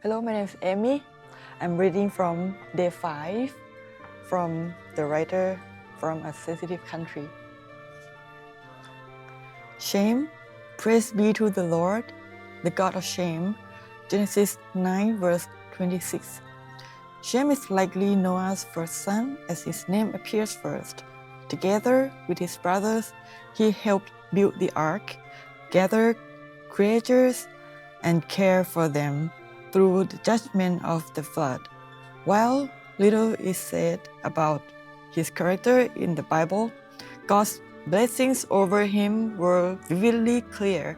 Hello, my name is Emmy. I'm reading from day 5 from the writer from a sensitive country. Shame, praise be to the Lord, the God of shame. Genesis 9 verse 26. Shem is likely Noah's first son, as his name appears first. Together with his brothers, he helped build the ark, gather creatures, and care for them through the judgment of the flood. While little is said about his character in the Bible, God's blessings over him were vividly clear.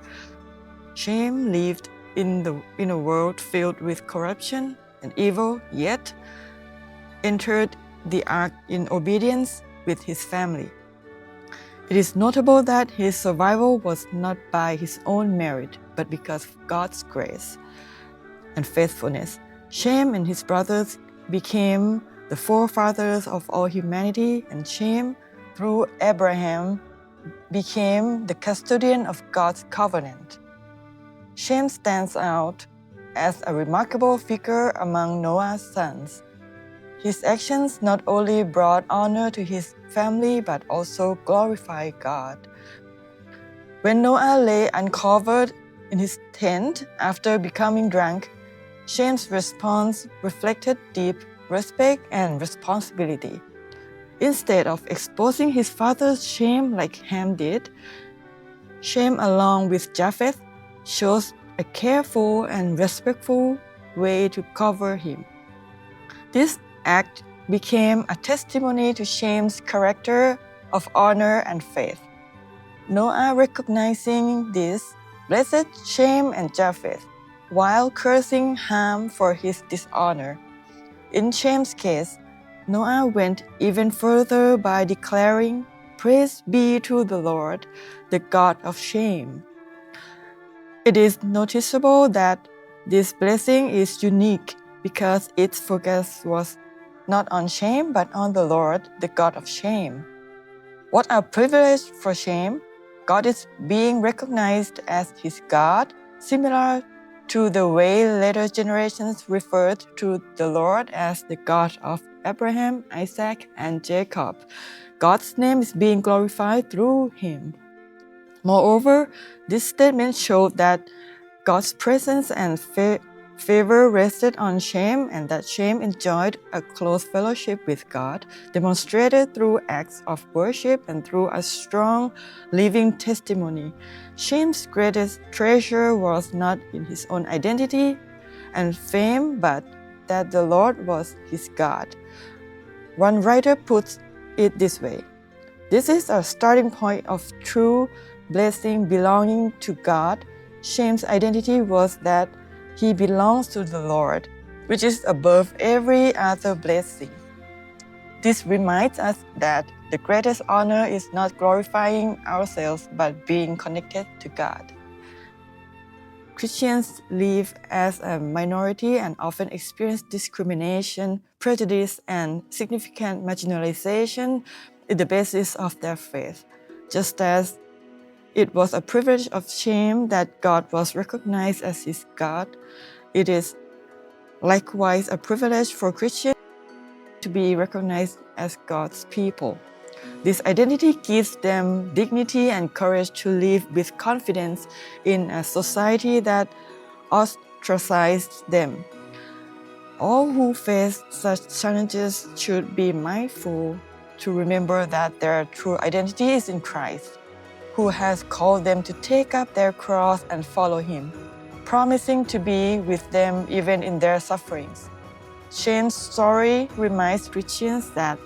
Shem lived in a world filled with corruption and evil, yet entered the ark in obedience with his family. It is notable that his survival was not by his own merit, but because of God's grace and faithfulness. Shem and his brothers became the forefathers of all humanity, and Shem, through Abraham, became the custodian of God's covenant. Shem stands out as a remarkable figure among Noah's sons. His actions not only brought honor to his family but also glorified God. When Noah lay uncovered in his tent after becoming drunk, Shem's response reflected deep respect and responsibility. Instead of exposing his father's shame like Ham did, Shem, along with Japheth, chose a careful and respectful way to cover him. This act became a testimony to Shem's character of honor and faith. Noah, recognizing this, blessed Shem and Japheth, while cursing Ham for his dishonor. In Shem's case, Noah went even further by declaring, "Praise be to the Lord, the God of Shem." It is noticeable that this blessing is unique because its focus was not on Shem but on the Lord, the God of Shem. What a privilege for Shem! God is being recognized as his God, similar to the way later generations referred to the Lord as the God of Abraham, Isaac, and Jacob. God's name is being glorified through him. Moreover, this statement showed that God's presence and favor rested on Shem, and that Shem enjoyed a close fellowship with God, demonstrated through acts of worship and through a strong living testimony. Shem's greatest treasure was not in his own identity and fame, but that the Lord was his God. One writer puts it this way: "This is a starting point of true blessing belonging to God. Shem's identity was that he belongs to the Lord, which is above every other blessing." This reminds us that the greatest honor is not glorifying ourselves but being connected to God. Christians live as a minority and often experience discrimination, prejudice, and significant marginalization in the basis of their faith. Just as it was a privilege of Shem that God was recognized as his God, it is likewise a privilege for Christians to be recognized as God's people. This identity gives them dignity and courage to live with confidence in a society that ostracized them. All who face such challenges should be mindful to remember that their true identity is in Christ, who has called them to take up their cross and follow him, promising to be with them even in their sufferings. Shem's story reminds Christians that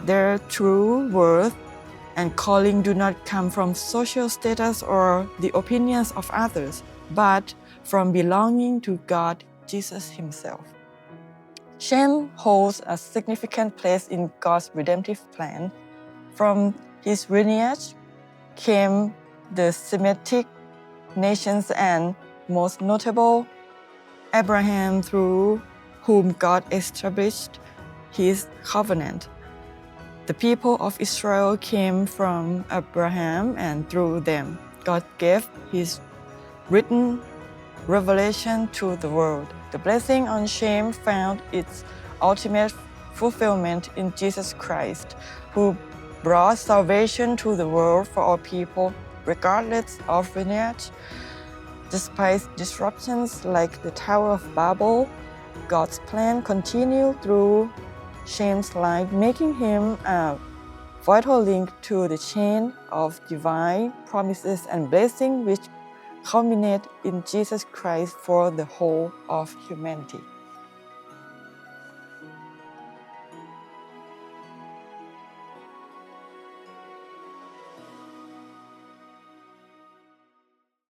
their true worth and calling do not come from social status or the opinions of others, but from belonging to God, Jesus himself. Shem holds a significant place in God's redemptive plan. From his lineage came the Semitic nations and, most notable, Abraham, through whom God established his covenant. The people of Israel came from Abraham, and through them, God gave his written revelation to the world. The blessing on shame found its ultimate fulfillment in Jesus Christ, who brought salvation to the world for all people, regardless of lineage. Despite disruptions like the Tower of Babel, God's plan continued through Shame's life, making him a vital link to the chain of divine promises and blessings which culminate in Jesus Christ for the whole of humanity.